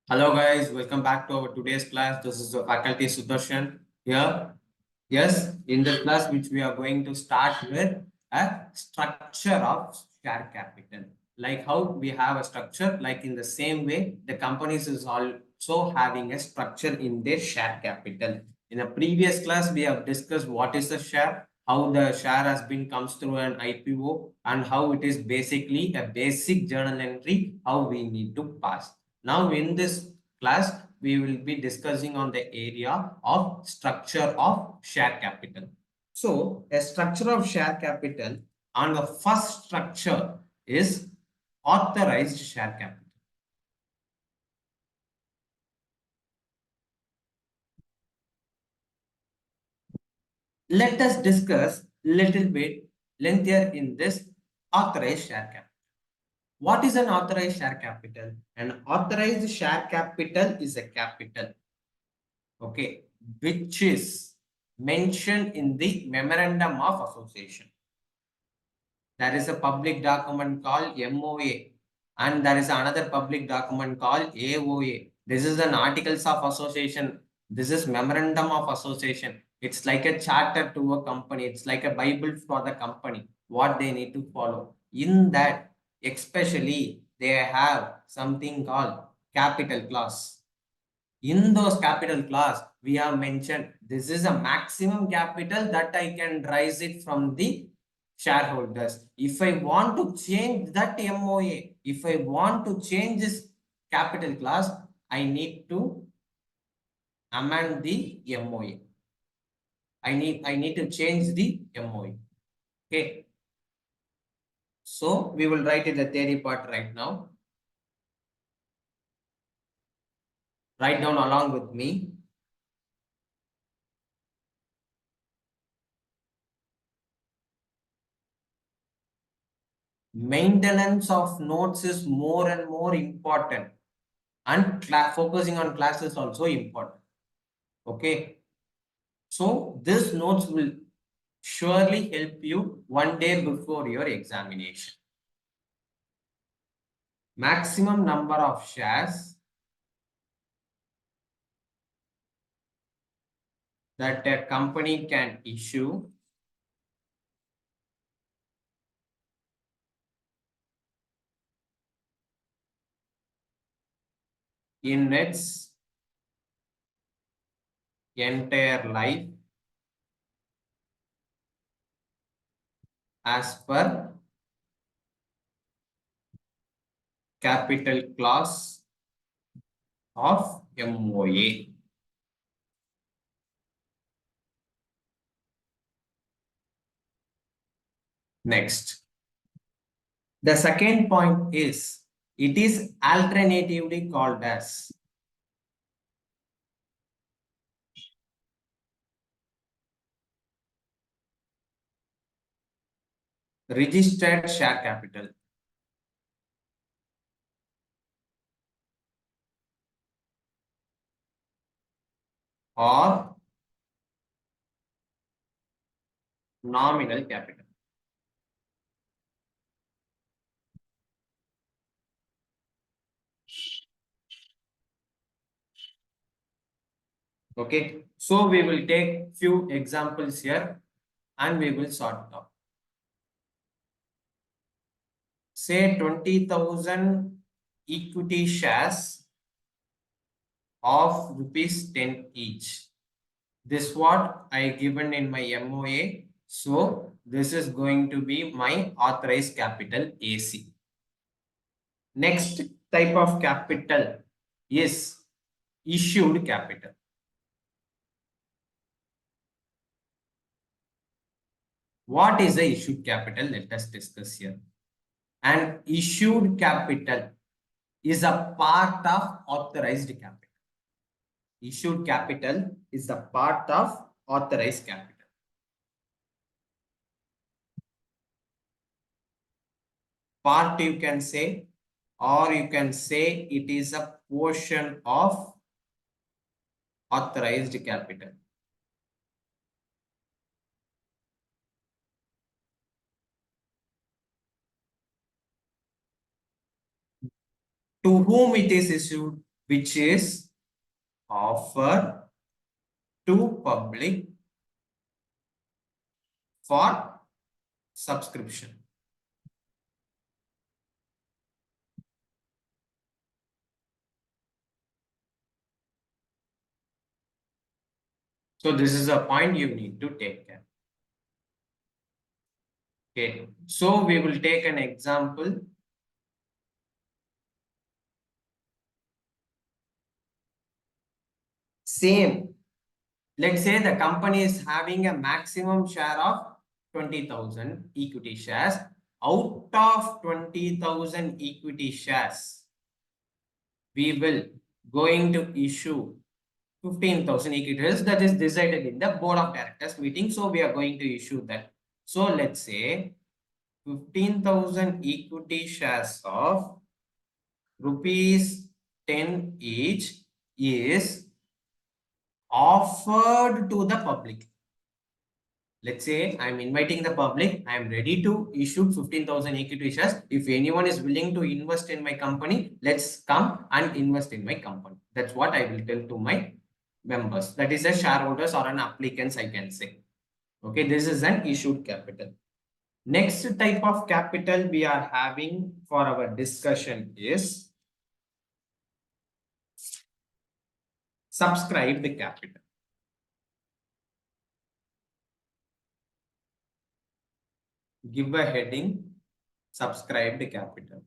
Hello guys, welcome back to our today's class. This is the faculty Sudarshan here. Yes, in this class which we are going to start with a structure of share capital. Like how we have a structure, like in the same way, the companies is also having a structure in their share capital. In a previous class, we have discussed what is the share, how the share has been comes through an IPO, and how it is basically a basic journal entry, how we need to pass. Now in this class, we will be discussing on the area of structure of share capital. So a structure of share capital, and the first structure is authorized share capital. Let us discuss little bit lengthier in this authorized share capital. What is an authorized share capital? An authorized share capital is a capital, okay, which is mentioned in the memorandum of association. There is a public document called MOA, and there is another public document called AOA. This is an articles of association. This is memorandum of association. It's like a charter to a company. It's like a Bible for the company, what they need to follow. In that, especially, they have something called capital clause. In those capital clause, we have mentioned this is a maximum capital that I can raise it from the shareholders. If I want to change that MOA, if I want to change this capital clause, I need to amend the MOA. I need to change the MOA. Okay. So we will write in the theory part right now. Write down along with me. Maintenance of notes is more and more important, and focusing on class is also important. Okay, so this notes will surely help you one day before your examination. Maximum number of shares that a company can issue in its entire life as per capital clause of MOA. Next, the second point is it is alternatively called as registered share capital or nominal capital. Okay, so we will take few examples here and we will sort it out. Say 20,000 equity shares of rupees 10 each. This what I given in my MOA. So this is going to be my authorized capital AC. Next type of capital is issued capital. What is the issued capital? Let us discuss here. And issued capital is a part of authorized capital. Issued capital is a part of authorized capital. Part you can say, or you can say it is a portion of authorized capital. To whom it is issued? which is offered to public for subscription. So this is a point you need to take care. Okay, so we will take an example. Same. Let's say the company is having a maximum share of 20,000 equity shares. Out of 20,000 equity shares, we will going to issue 15,000 equity shares. That is decided in the board of directors meeting. So we are going to issue that. So let's say 15,000 equity shares of rupees 10 each is offered to the public. Let's say I'm inviting the public, I'm ready to issue 15,000 equity shares. If anyone is willing to invest in my company, let's come and invest in my company. That's what I will tell to my members. That is a shareholders or an applicants, I can say. Okay, this is an issued capital. Next type of capital we are having for our discussion is subscribed capital. Give a heading, subscribed capital.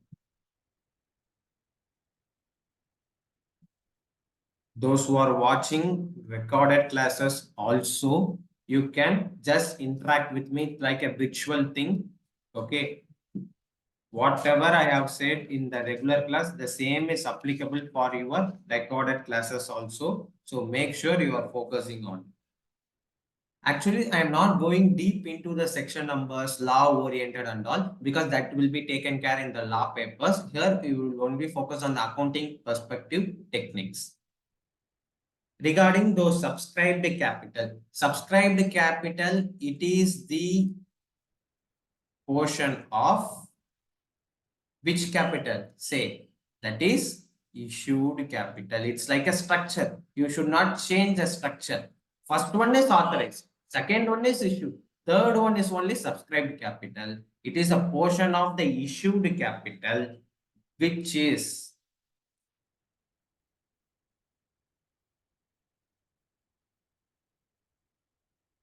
Those who are watching recorded classes also, you can just interact with me like a virtual thing. Okay. Whatever I have said in the regular class, the same is applicable for your recorded classes also. So make sure you are focusing on. Actually, I am not going deep into the section numbers, law oriented and all, because that will be taken care in the law papers. Here, we will only focus on the accounting perspective techniques. Regarding those subscribed capital, it is the portion of which capital? Say, that is issued capital. It's like a structure. You should not change the structure. First one is authorized. Second one is issued. Third one is only subscribed capital. It is a portion of the issued capital, which is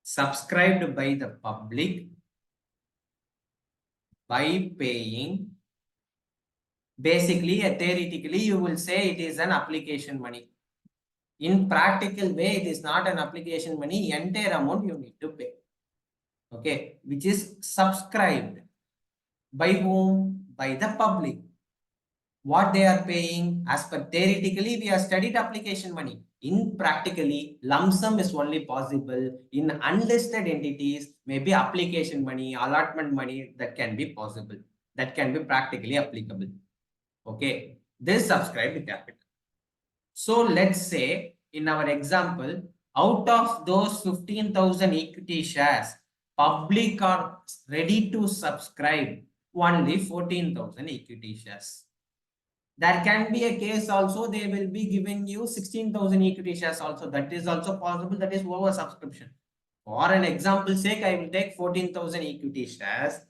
subscribed by the public by paying. Basically, theoretically, you will say it is an application money. In practical way, it is not an application money. Entire amount you need to pay. Okay, which is subscribed by whom? By the public. What they are paying, as per theoretically, we have studied application money. In practically, lump sum is only possible. In unlisted entities, maybe application money, allotment money, that can be possible. That can be practically applicable. Okay, this subscribed capital. So let's say in our example, out of those 15,000 equity shares, public are ready to subscribe only 14,000 equity shares. There can be a case also, they will be giving you 16,000 equity shares also. That is also possible. That is over subscription. For an example sake, I will take 14,000 equity shares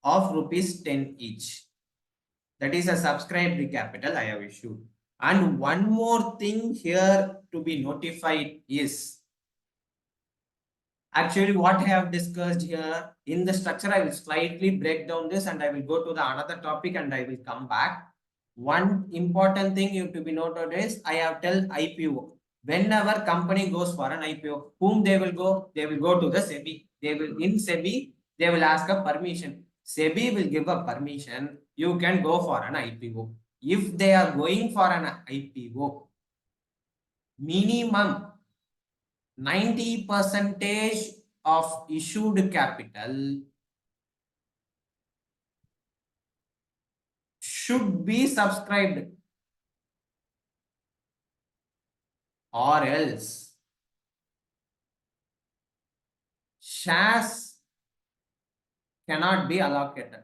of rupees 10 each. That is a subscribed capital I have issued. And one more thing here to be notified is actually what I have discussed here in the structure. I will slightly break down this and I will go to the another topic and I will come back. One important thing you to be noted is I have tell IPO. Whenever company goes for an IPO, whom they will go? They will go to the SEBI. They will in SEBI, they will ask a permission. SEBI will give a permission. You can go for an IPO. If they are going for an IPO, minimum 90% of issued capital should be subscribed, or else shares cannot be allocated,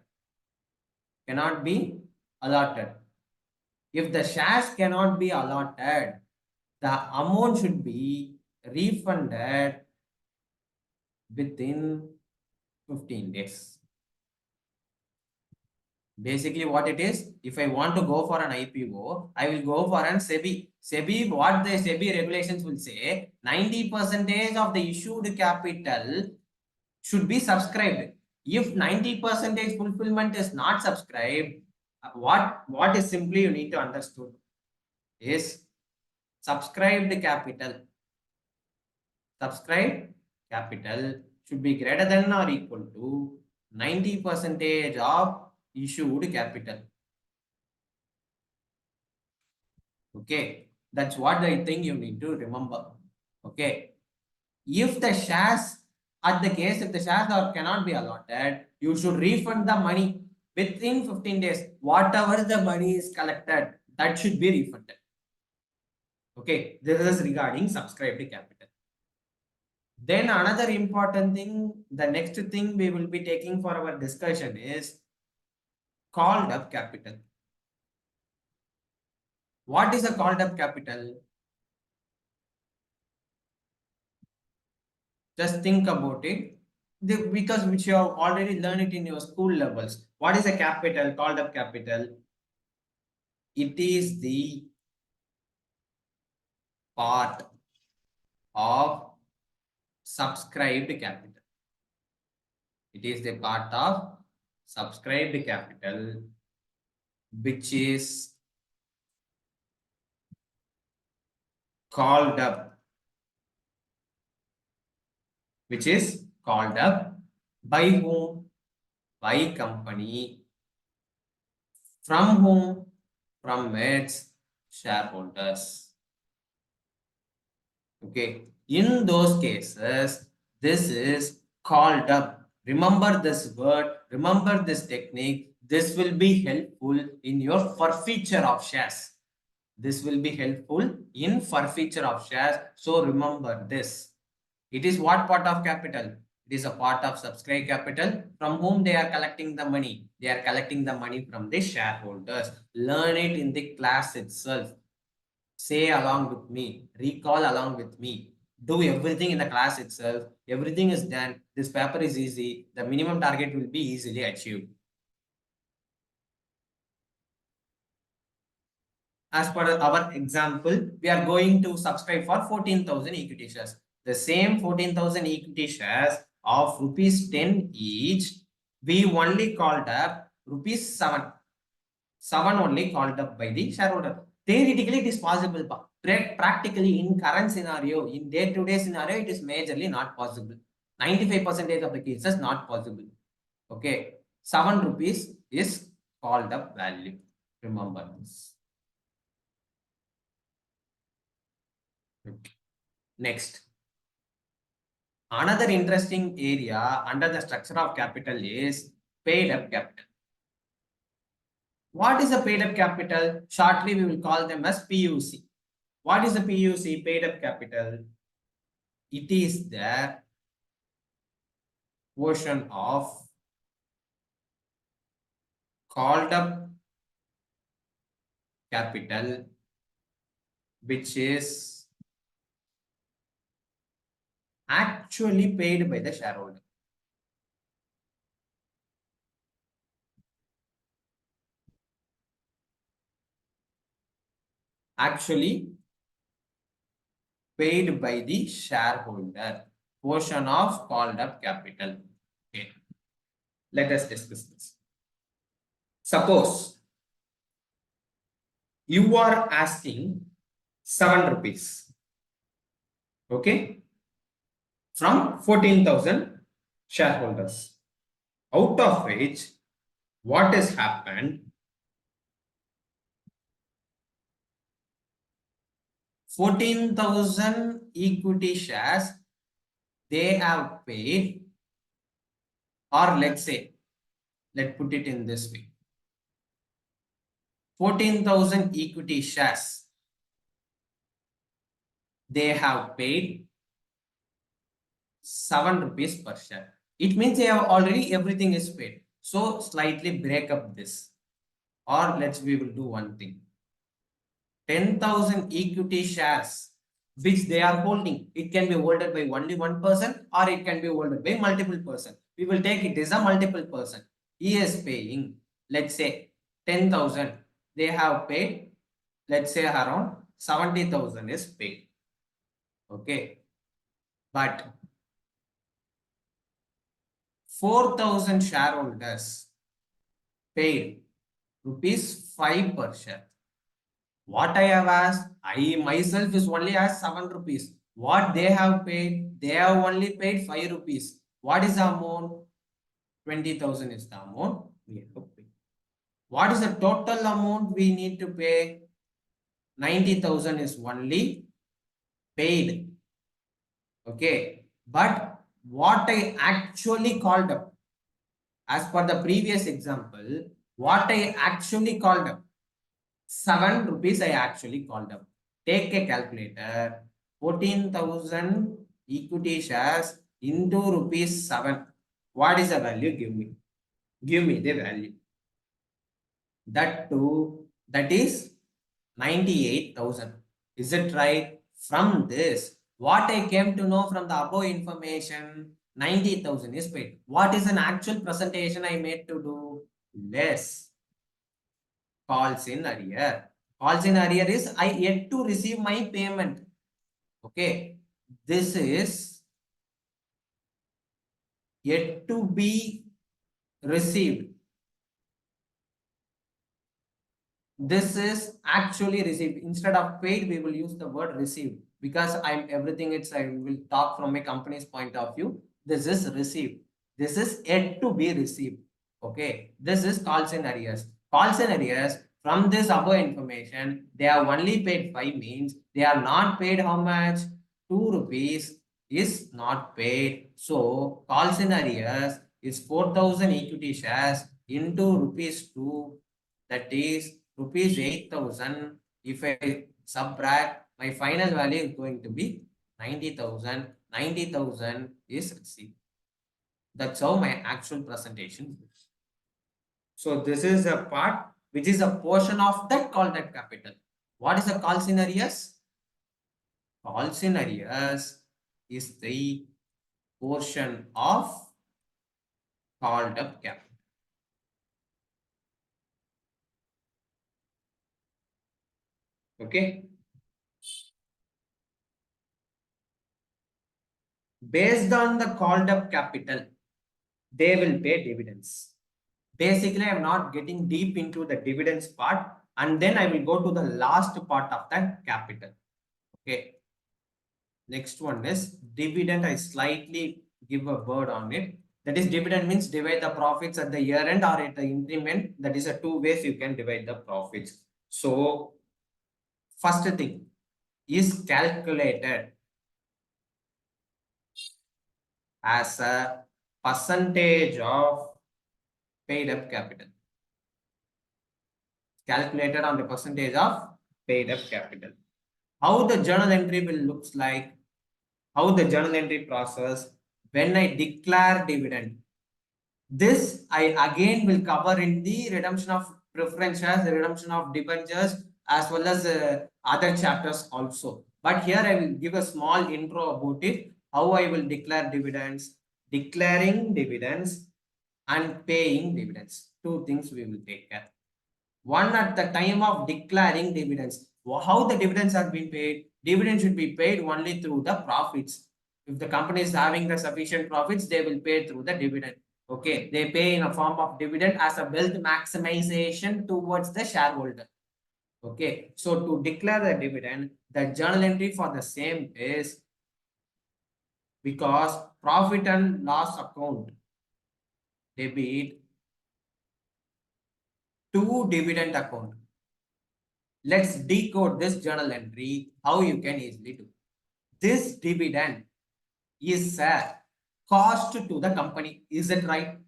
cannot be allotted. If the shares cannot be allotted, the amount should be refunded within 15 days. Basically, what it is, if I want to go for an IPO, I will go for an SEBI. SEBI, what the SEBI regulations will say, 90% of the issued capital should be subscribed. If 90% fulfillment is not subscribed, what is simply you need to understood is subscribed capital. Subscribed capital should be greater than or equal to 90% of issued capital. Okay, that's what I think you need to remember. Okay, if the shares, at the case if the shares are cannot be allotted, you should refund the money within 15 days. Whatever the money is collected, that should be refunded. Okay, this is regarding subscribed capital. Then another important thing, the next thing we will be taking for our discussion is called up capital. What is a called up capital? Just think about it. Because which you have already learned it in your school levels. What is a capital, called up capital? It is the part of subscribed capital. It is the part of subscribed capital which is called up, by whom? By company. From whom? From its shareholders. Okay, in those cases, this is called up. Remember this word, remember this technique. This will be helpful in your forfeiture of shares. This will be helpful in forfeiture of shares. So remember this. It is what part of capital? It is a part of subscribed capital. From whom they are collecting the money? They are collecting the money from the shareholders. Learn it in the class itself. Say along with me, recall along with me, do everything in the class itself. Everything is done. This paper is easy. The minimum target will be easily achieved. As per our example, we are going to subscribe for 14,000 equity shares. The same 14,000 equity shares of rupees 10 each, we only called up rupees 7. 7 only called up by the shareholder. Theoretically, it is possible, but practically in current scenario, in day-to-day scenario, it is majorly not possible. 95% of the cases not possible. Okay, 7 rupees is called up value. Remember this. Okay. Next, another interesting area under the structure of capital is paid up capital. What is a paid up capital? Shortly, we will call them as PUC. What is the PUC, paid up capital? It is the portion of called up capital which is actually paid by the shareholder. Actually paid by the shareholder, portion of called up capital. Okay. Let us discuss this. Suppose you are asking 7 rupees. Okay. From 14,000 shareholders. Out of which, what has happened? 14,000 equity shares they have paid, or let's say, let's put it in this way. 14,000 equity shares they have paid 7 rupees per share. It means they have already everything is paid. So slightly break up this, or we will do one thing. 10,000 equity shares which they are holding. It can be holded by only one person or it can be holded by multiple person. We will take it as a multiple person. He is paying, let's say 10,000. They have paid, let's say around 70,000 is paid. Okay. But 4,000 shareholders paid rupees 5 per share. What I have asked, I myself is only asked 7 rupees. What they have paid, they have only paid 5 rupees. What is the amount? 20,000 is the amount we have to pay. What is the total amount we need to pay? 90,000 is only paid. Okay. But what I actually called up, as per the previous example, what I actually called up, 7 rupees I actually called up. Take a calculator, 14,000 equity shares into rupees 7. What is the value? Give me. Give me the value. That too, that is 98,000. Is it right? From this, what I came to know from the above information, 90,000 is paid. What is an actual presentation I made to do? Less. Calls in arrear. Calls in arrear is I yet to receive my payment. Okay. This is yet to be received. This is actually received. Instead of paid, we will use the word received because I'm everything. It's I will talk from a company's point of view. This is received. This is yet to be received. Okay. This is calls in arrears. Calls in arrears. From this above information, they have only paid 5 means they are not paid how much? 2 rupees is not paid. So calls in arrears is 4,000 equity shares into rupees 2. That is rupees 8,000. If I subtract, my final value is going to be 90,000. 90,000 is received. That's how my actual presentation goes. So this is a part which is a portion of that called up capital. What is the calls in arrears? Calls in arrears is the portion of called up capital. Okay. Based on the called up capital, they will pay dividends. Basically, I'm not getting deep into the dividends part, and then I will go to the last part of the capital. Okay. Next one is dividend. I slightly give a word on it. That is, dividend means divide the profits at the year end or at the increment. That is a 2 ways you can divide the profits. So, first thing is calculated as a percentage of paid up capital. Calculated on the percentage of paid up capital. How the journal entry will looks like, how the journal entry process when I declare dividend. This I again will cover in the redemption of preference shares, the redemption of debentures, as well as other chapters also. But here I will give a small intro about it, how I will declare dividends, declaring dividends, and paying dividends. Two things we will take care. One, at the time of declaring dividends. How the dividends have been paid? Dividends should be paid only through the profits. If the company is having the sufficient profits, they will pay through the dividend. Okay, they pay in a form of dividend as a wealth maximization towards the shareholder. Okay, so to declare the dividend, the journal entry for the same is because profit and loss account debit to dividend account. Let's decode this journal entry, how you can easily do. This dividend is a cost to the company. Is it right?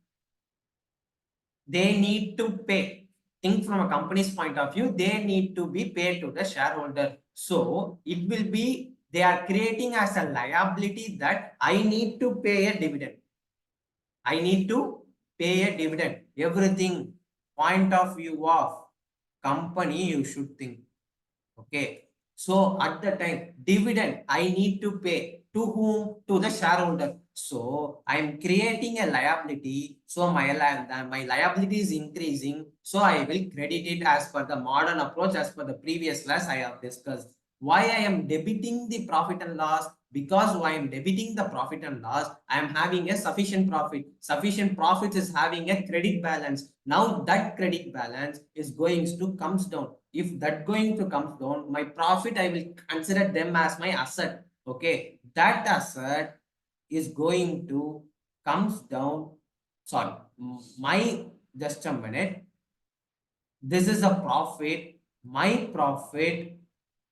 They need to pay. Think from a company's point of view, they need to be paid to the shareholder. So it will be, they are creating as a liability that I need to pay a dividend. I need to pay a dividend. Everything point of view of company you should think. Okay. So at the time, dividend I need to pay to whom? To the shareholder. So I'm creating a liability. So my liability is increasing. So I will credit it as per the modern approach, as per the previous class I have discussed. Why I am debiting the profit and loss? Because why I am debiting the profit and loss, I am having a sufficient profit. Sufficient profit is having a credit balance. Now that credit balance is going to comes down. If that going to comes down, my profit I will consider them as my asset. Okay, that asset is going to comes down. Sorry, my just a minute. This is a profit. My profit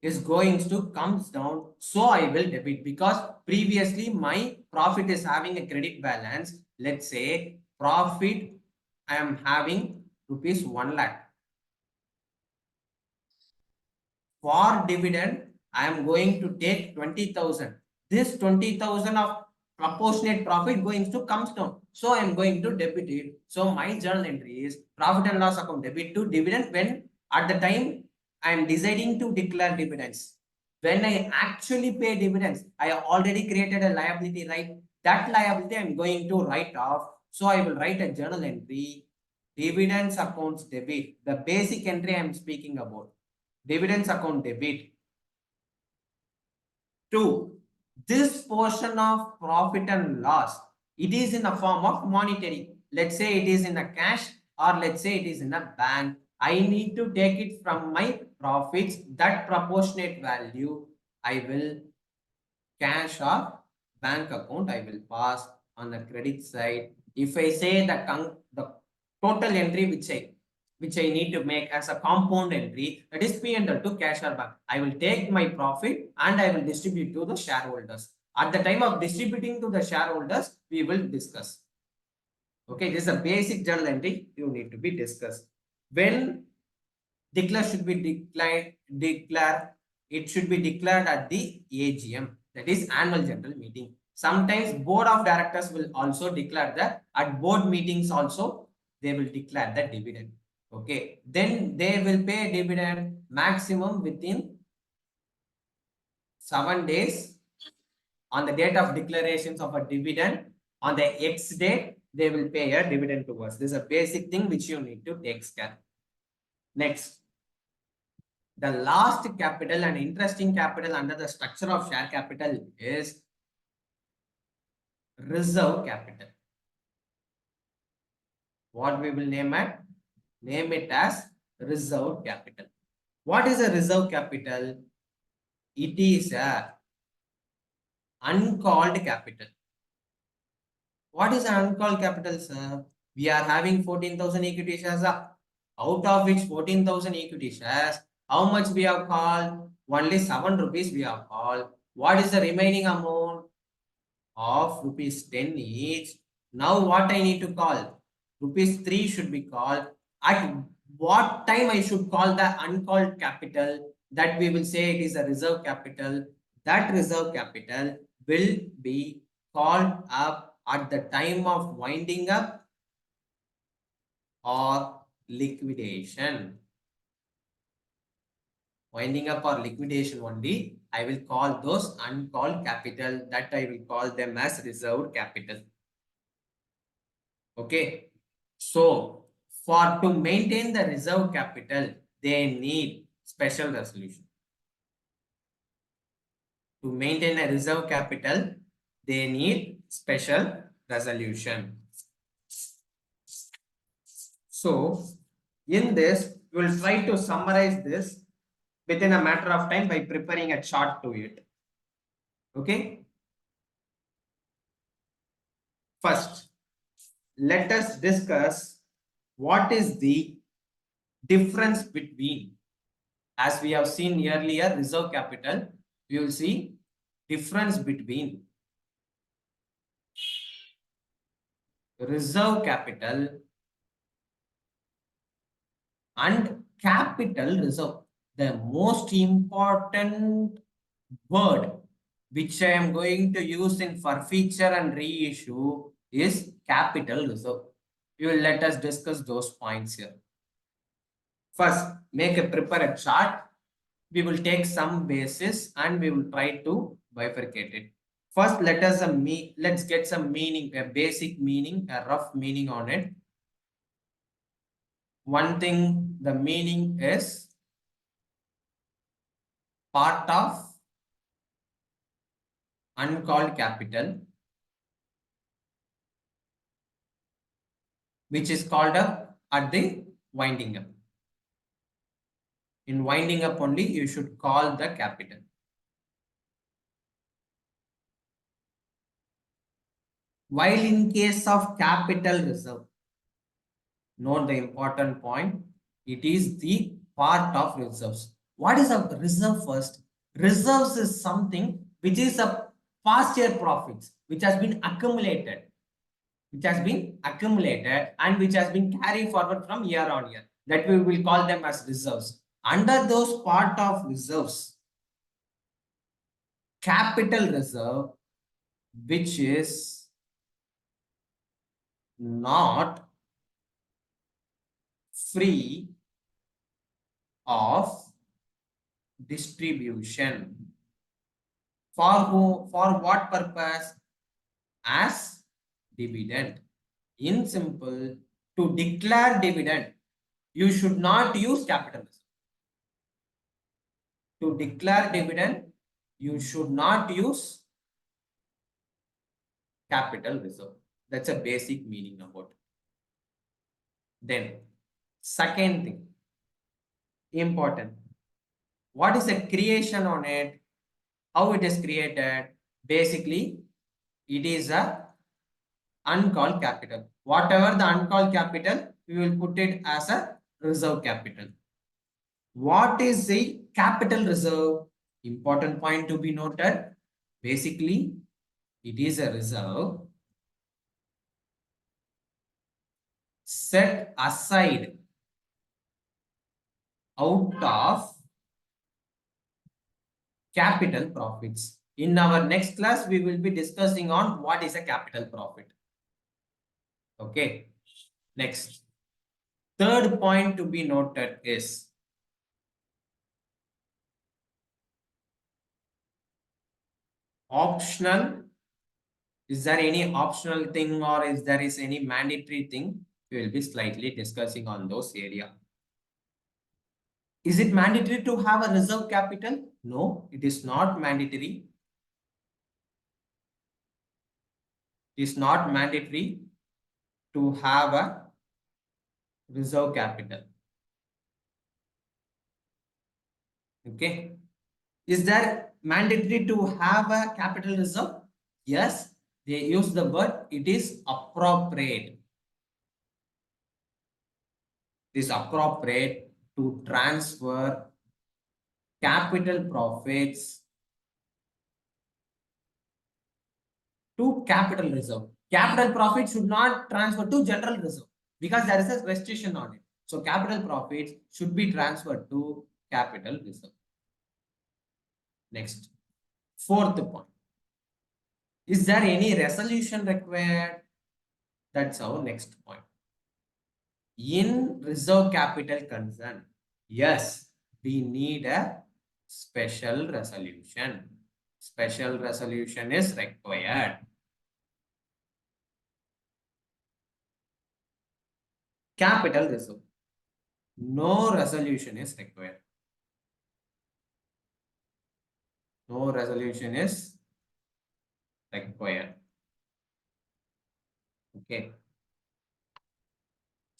is going to comes down, so I will debit because previously my profit is having a credit balance. Let's say profit I am having rupees 1 lakh. For dividend, I am going to take 20,000. This 20,000 of proportionate profit going to comes down. So I am going to debit it. So my journal entry is profit and loss account debit to dividend when at the time I am deciding to declare dividends. When I actually pay dividends, I have already created a liability, right? That liability I am going to write off. So I will write a journal entry, dividends accounts debit, the basic entry I am speaking about. Dividends account debit. 2. This portion of profit and loss, it is in a form of monetary. Let's say it is in a cash or let's say it is in a bank. I need to take it from my profits. That proportionate value I will cash or bank account I will pass on the credit side. If I say the total entry which I need to make as a compound entry, that is P&L to cash or bank. I will take my profit and I will distribute to the shareholders. At the time of distributing to the shareholders, we will discuss. Okay, this is a basic journal entry you need to be discussed. When declare should be it should be declared at the AGM, that is annual general meeting. Sometimes board of directors will also declare that at board meetings also they will declare the dividend. Okay, then they will pay dividend maximum within 7 days on the date of declarations of a dividend. On the X date, they will pay a dividend to us. This is a basic thing which you need to take care. Next, the last capital and interesting capital under the structure of share capital is reserve capital. What we will name it? Name it as reserve capital. What is a reserve capital? It is a uncalled capital. What is an uncalled capital, sir? We are having 14,000 equity shares, out of which 14,000 equity shares, how much we have called? Only 7 rupees we have called. What is the remaining amount? Of rupees 10 each. Now what I need to call? Rupees 3 should be called. At what time I should call the uncalled capital? That we will say it is a reserve capital. That reserve capital will be called up at the time of winding up or liquidation. Winding up or liquidation only, I will call those uncalled capital, that I will call them as reserved capital. Okay. So for to maintain the reserve capital, they need special resolution. To maintain a reserve capital, they need special resolution. So in this, we will try to summarize this within a matter of time by preparing a chart to it. Okay. First, let us discuss what is the difference between, as we have seen earlier, reserve capital. We will see difference between reserve capital and capital reserve. The most important word which I am going to use in forfeiture and reissue is capital reserve. You will let us discuss those points here. First, prepare a chart. we will take some basis and we will try to bifurcate it. First, let's get some meaning, a basic meaning, a rough meaning on it. One thing, the meaning is part of uncalled capital, which is called up at the winding up. In winding up only, you should call the capital. While in case of capital reserve, note the important point, it is the part of reserves. What is a reserve first? Reserves is something which is a past year profits, which has been accumulated, and which has been carried forward from year on year. That we will call them as reserves. Under those part of reserves, capital reserve, which is not free of distribution. For who? For what purpose? As dividend. In simple, to declare dividend, you should not use capital reserve. To declare dividend, you should not use capital reserve. That's a basic meaning about it. Then, second thing, important. What is the creation on it? How it is created? Basically, it is a uncalled capital. Whatever the uncalled capital, we will put it as a reserve capital. What is the capital reserve? Important point to be noted. Basically, it is a reserve set aside out of capital profits. In our next class, we will be discussing on what is a capital profit. Okay. Next. Third point to be noted is optional. Is there any optional thing or is there is any mandatory thing? We will be slightly discussing on those area. Is it mandatory to have a reserve capital? No, it is not mandatory. It is not mandatory to have a reserve capital. Okay. Is there mandatory to have a capital reserve? Yes, they use the word it is appropriate. It is appropriate to transfer capital profits to capital reserve. Capital profit should not transfer to general reserve because there is a restriction on it. So capital profits should be transferred to capital reserve. Next, fourth point. Is there any resolution required? That's our next point. In reserve capital concern, yes, we need a special resolution. Special resolution is required. Capital reserve, no resolution is required. No resolution is required. Okay.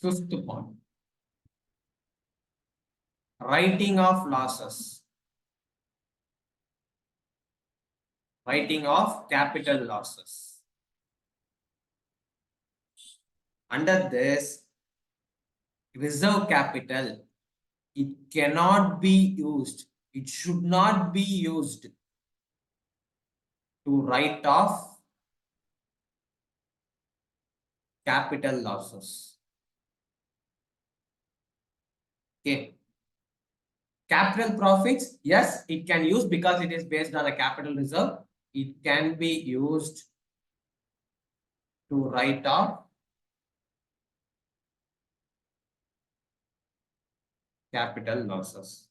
Fifth point. Writing of losses. Writing of capital losses. Under this, reserve capital, it cannot be used. It should not be used to write off capital losses. Okay. Capital profits, yes, it can use because it is based on a capital reserve. It can be used to write off capital losses.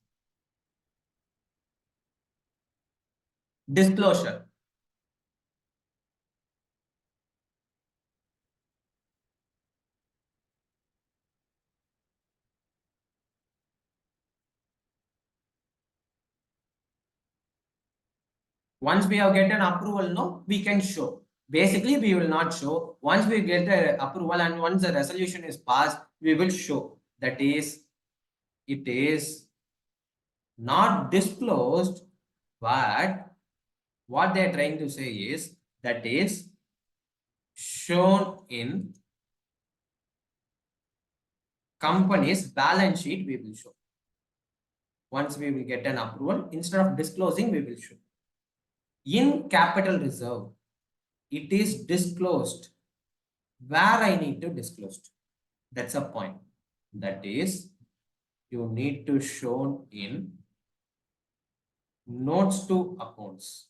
Disclosure. Once we have get an approval, no, we can show. Basically, we will not show. Once we get the approval and once the resolution is passed, we will show. That is, it is not disclosed, but what they are trying to say is that is shown in company's balance sheet, we will show. Once we will get an approval, instead of disclosing, we will show. In capital reserve, it is disclosed where I need to disclose. That's a point. That is, you need to show in notes to accounts.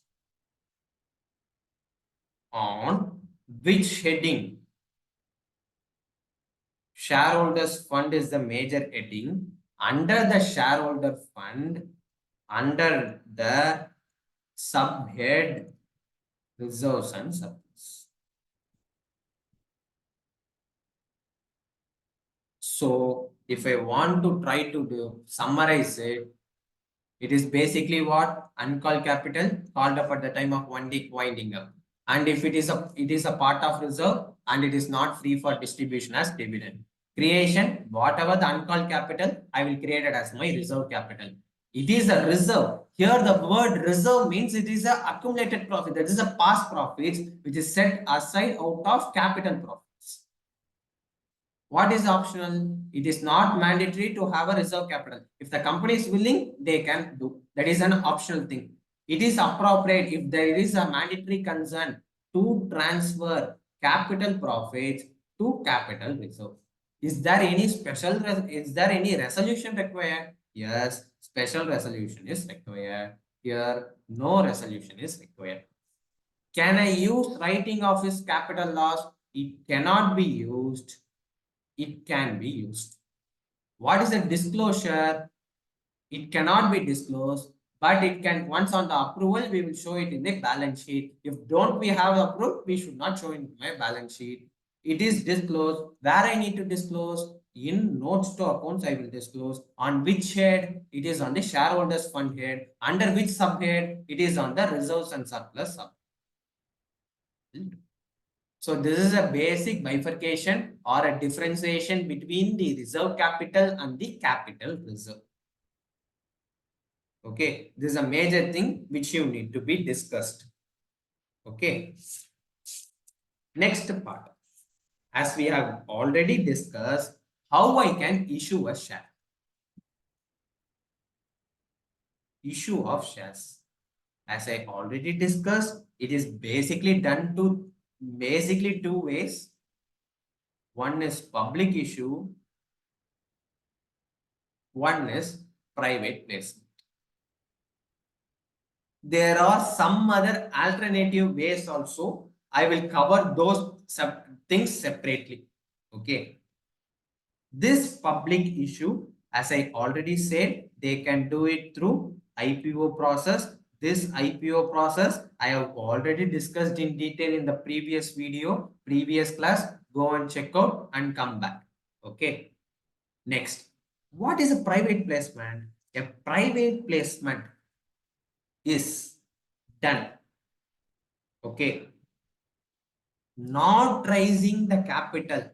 On which heading? Shareholders fund is the major heading. Under the shareholder fund, under the subhead reserves and surplus. So if I want to try to summarize it, it is basically what? Uncalled capital called up at the time of winding up. And if it is a part of reserve and it is not free for distribution as dividend. Creation, whatever the uncalled capital, I will create it as my reserve capital. It is a reserve. Here the word reserve means it is a accumulated profit. That is a past profits which is set aside out of capital profits. What is optional? It is not mandatory to have a reserve capital. If the company is willing, they can do. That is an optional thing. It is appropriate if there is a mandatory concern to transfer capital profits to capital reserve. Is there any is there any resolution required? Yes, special resolution is required. Here, no resolution is required. Can I use writing of his capital loss? It cannot be used. It can be used. What is a disclosure? It cannot be disclosed, but it can, once on the approval, we will show it in the balance sheet. If don't we have approved, we should not show in my balance sheet. It is disclosed. Where I need to disclose? In notes to accounts, I will disclose. On which head? It is on the shareholders fund head. Under which subhead? It is on the reserves and surplus sub. So this is a basic bifurcation or a differentiation between the reserve capital and the capital reserve. Okay, this is a major thing which you need to be discussed. Okay. Next part, as we have already discussed, how I can issue a share. Issue of shares. As I already discussed, it is basically done to two ways. One is public issue, one is private placement. There are some other alternative ways also. I will cover those things separately. Okay. This public issue, as I already said, they can do it through IPO process. This IPO process, I have already discussed in detail in the previous video, previous class. Go and check out and come back. Okay. Next, what is a private placement? A private placement is done. Okay. Not raising the capital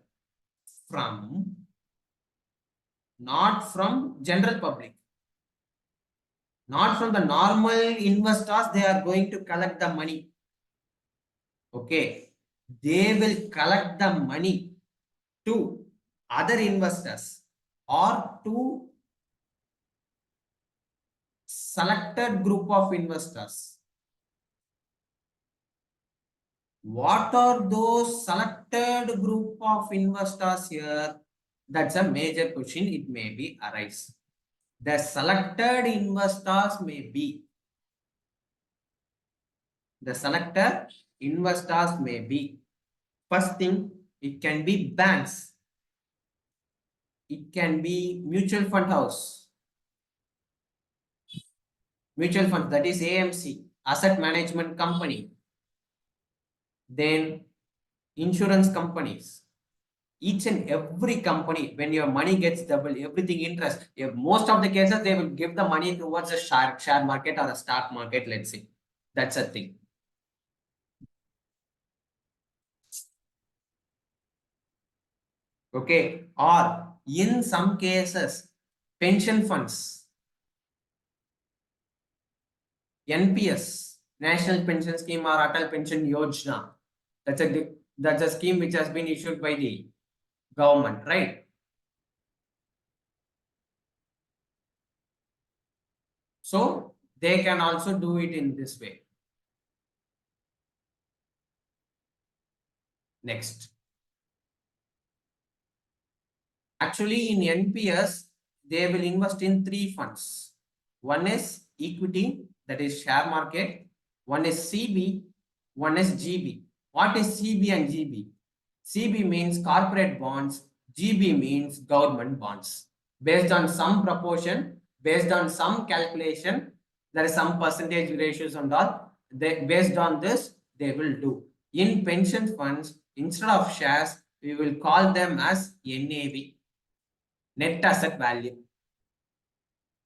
from, not from general public, not from the normal investors, they are going to collect the money. Okay. They will collect the money to other investors or to selected group of investors. What are those selected group of investors here? That's a major question. It may be arise. The selected investors may be. The selected investors may be. First thing, it can be banks. It can be mutual fund house. Mutual fund, that is AMC. asset management company, then insurance companies. Each and every company, when your money gets double, everything interest, most of the cases they will give the money towards a share market or a stock market, let's say. That's a thing. Okay, or in some cases, pension funds, NPS, National Pension Scheme or Atal Pension Yojana. That's a scheme which has been issued by the government, right? So they can also do it in this way. Next. Actually, in NPS, they will invest in three funds. One is equity, that is share market. One is CB, one is GB. What is CB and GB? CB means corporate bonds, GB means government bonds. Based on some proportion, based on some calculation, there is some percentage ratios and all. Based on this, they will do. In pension funds, instead of shares, we will call them as NAV, net asset value.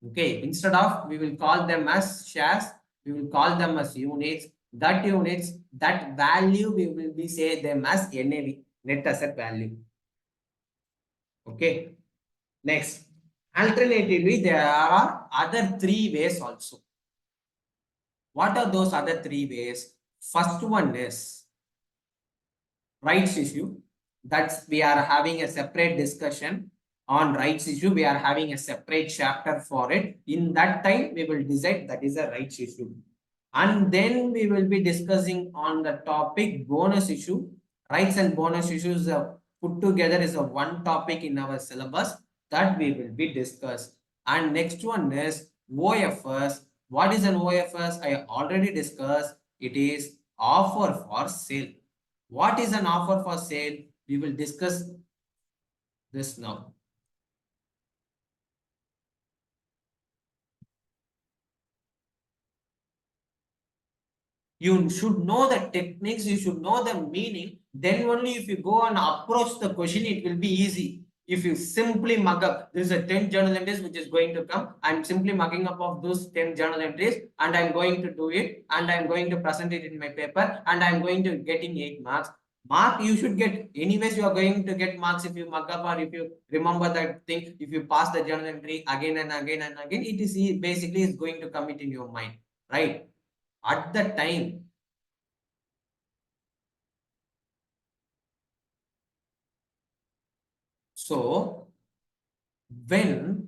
Okay, instead of we will call them as shares, we will call them as units. That units, that value we will be say them as NAV, net asset value. Okay, next. Alternatively, there are other three ways also. What are those other three ways? First one is rights issue. That's we are having a separate discussion on rights issue. We are having a separate chapter for it. In that time, we will decide that is a rights issue. And then we will be discussing on the topic bonus issue. Rights and bonus issues put together is a one topic in our syllabus that we will be discussed. And next one is OFS. What is an OFS? I already discussed. It is offer for sale. What is an offer for sale? We will discuss this now. You should know the techniques, you should know the meaning. Then only if you go and approach the question, it will be easy. If you simply mug up, this is a 10 journal entries which is going to come. I'm simply mugging up of those 10 journal entries and I'm going to do it and I'm going to present it in my paper and I'm going to getting 8 marks. Mark you should get. Anyways, you are going to get marks if you mug up or if you remember that thing. If you pass the journal entry again and again and again, it is basically is going to come it in your mind, right? At the time. So when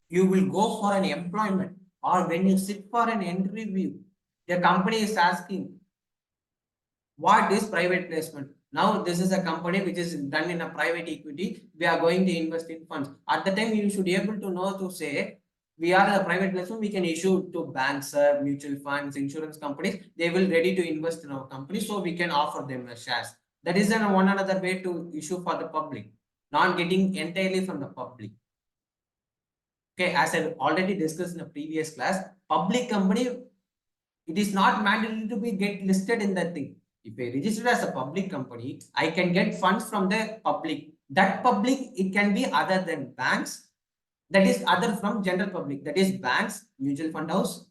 you will go for an employment or when you sit for an interview, the company is asking, what is private placement? Now this is a company which is done in a private equity. We are going to invest in funds. At the time, you should be able to know to say, we are a private placement. We can issue to banks, mutual funds, insurance companies. They will ready to invest in our company, so we can offer them shares. That is one another way to issue for the public, not getting entirely from the public. Okay, as I already discussed in the previous class, public company, it is not mandatory to be get listed in that thing. If I register as a public company, I can get funds from the public. That public, it can be other than banks. That is other from general public. That is banks, mutual fund house,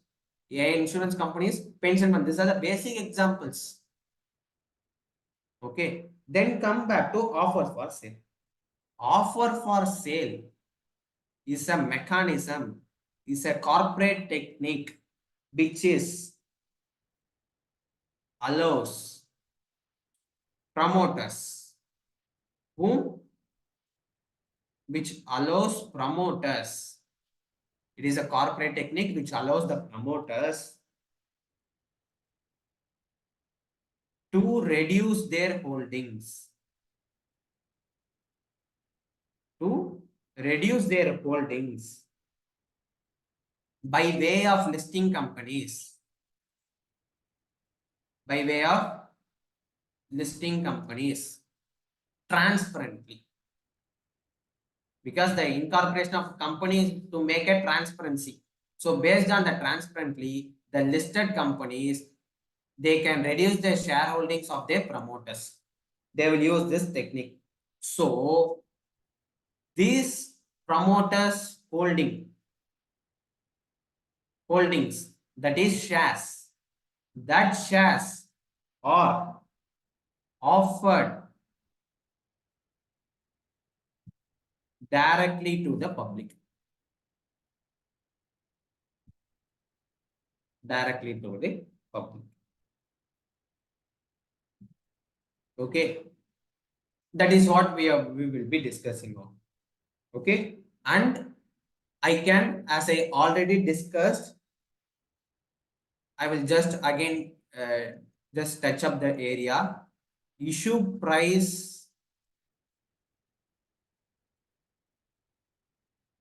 insurance companies, pension fund. These are the basic examples. Okay. Then come back to offer for sale. Offer for sale is a mechanism, is a corporate technique which is allows promoters whom which allows promoters. It is a corporate technique which allows the promoters to reduce their holdings. To reduce their holdings by way of listing companies. By way of listing companies transparently. Because the incorporation of companies to make a transparency. So based on the transparently, the listed companies, they can reduce the shareholdings of their promoters. They will use this technique. So these promoters holdings, that is shares, that shares are offered directly to the public. Directly to the public. Okay. That is what we will be discussing on. Okay. And I can, as I already discussed, I will just again just touch up the area. Issue price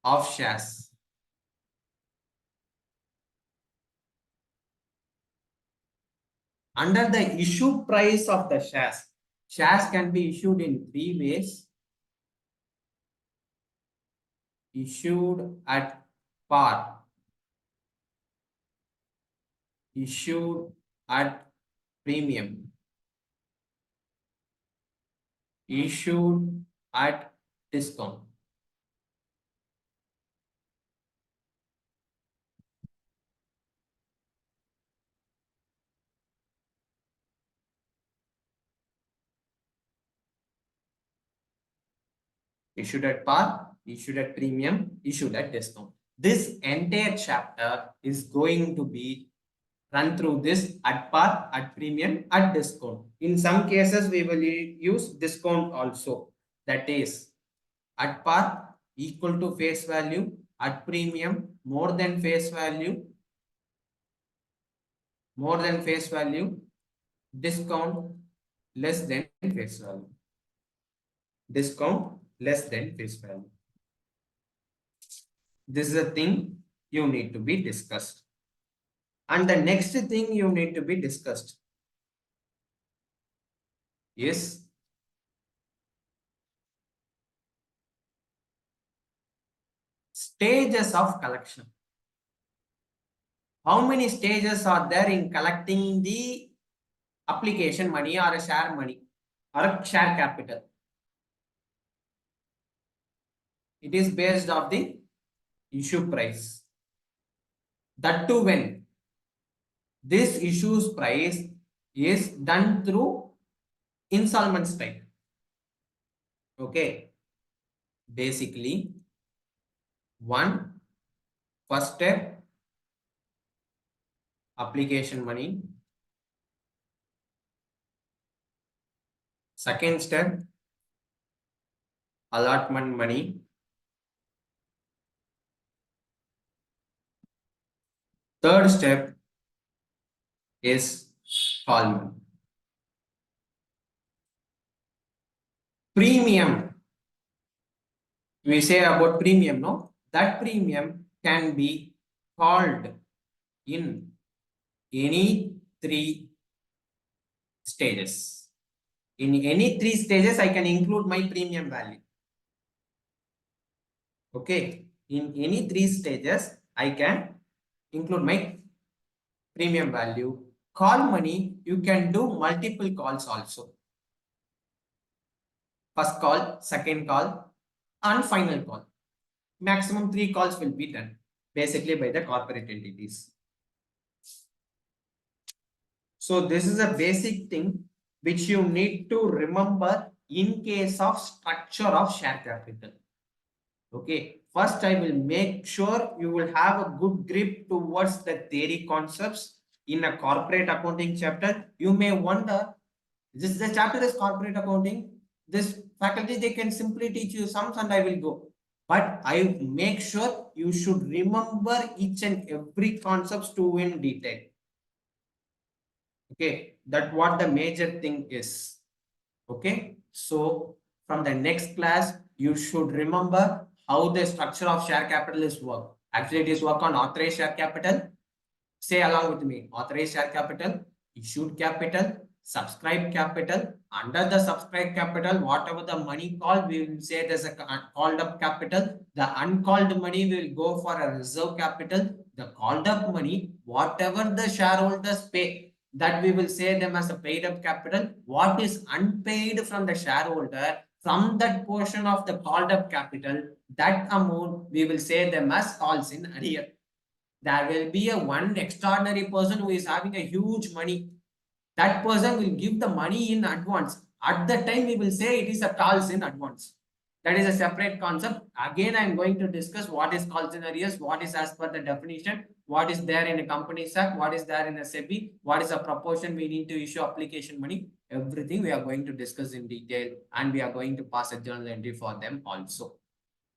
of shares. Under the issue price of the shares, shares can be issued in three ways. Issued at par, issued at premium, issued at discount. Issued at par, issued at premium, issued at discount. This entire chapter is going to be run through this at par, at premium, at discount. In some cases, we will use discount also. That is, at par equal to face value, at premium more than face value, discount less than face value. Discount less than face value. This is a thing you need to be discussed. And the next thing you need to be discussed is stages of collection. How many stages are there in collecting the application money or a share money or a share capital? It is based on the issue price. That too when this issues price is done through installments type. Okay. Basically, first step, application money. Second step, allotment money. Third step is call money. Premium. We say about premium, no? That premium can be called in any three stages. In any three stages, I can include my premium value. Okay. In any three stages, I can include my premium value. Call money, you can do multiple calls also. First call, second call, and final call. Maximum 3 calls will be done basically by the corporate entities. So this is a basic thing which you need to remember in case of structure of share capital. Okay, first I will make sure you will have a good grip towards the theory concepts in a corporate accounting chapter. You may wonder, the chapter is corporate accounting. This faculty, they can simply teach you sums and I will go. But I make sure you should remember each and every concepts to in detail. Okay, that what the major thing is. Okay, so from the next class, you should remember how the structure of share capital is work. Actually, it is work on authorized share capital. Say along with me, authorized share capital, issued capital, subscribed capital, Under the subscribed capital, whatever the money called, we will say there's a called up capital. The uncalled money will go for a reserve capital. The called up money, whatever the shareholders pay, that we will say them as a paid up capital. What is unpaid from the shareholder, from that portion of the called up capital, that amount we will say them as calls in arrear. There will be a one extraordinary person who is having a huge money. That person will give the money in advance. At the time, we will say it is a calls in advance. That is a separate concept. Again, I am going to discuss what is calls in arrears, what is as per the definition, what is there in a Companies Act, what is there in a SEBI, what is the proportion we need to issue application money. Everything we are going to discuss in detail, and we are going to pass a journal entry for them also.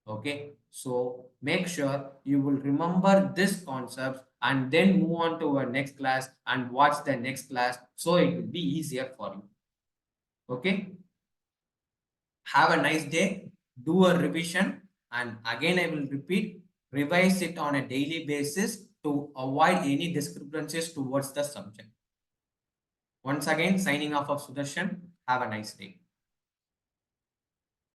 Okay, so make sure you will remember this concept and then move on to our next class and watch the next class, so it will be easier for you. Okay, have a nice day, do a revision, and again I will repeat, revise it on a daily basis to avoid any discrepancies towards the subject. Once again, signing off of Sudarshan. Have a nice day.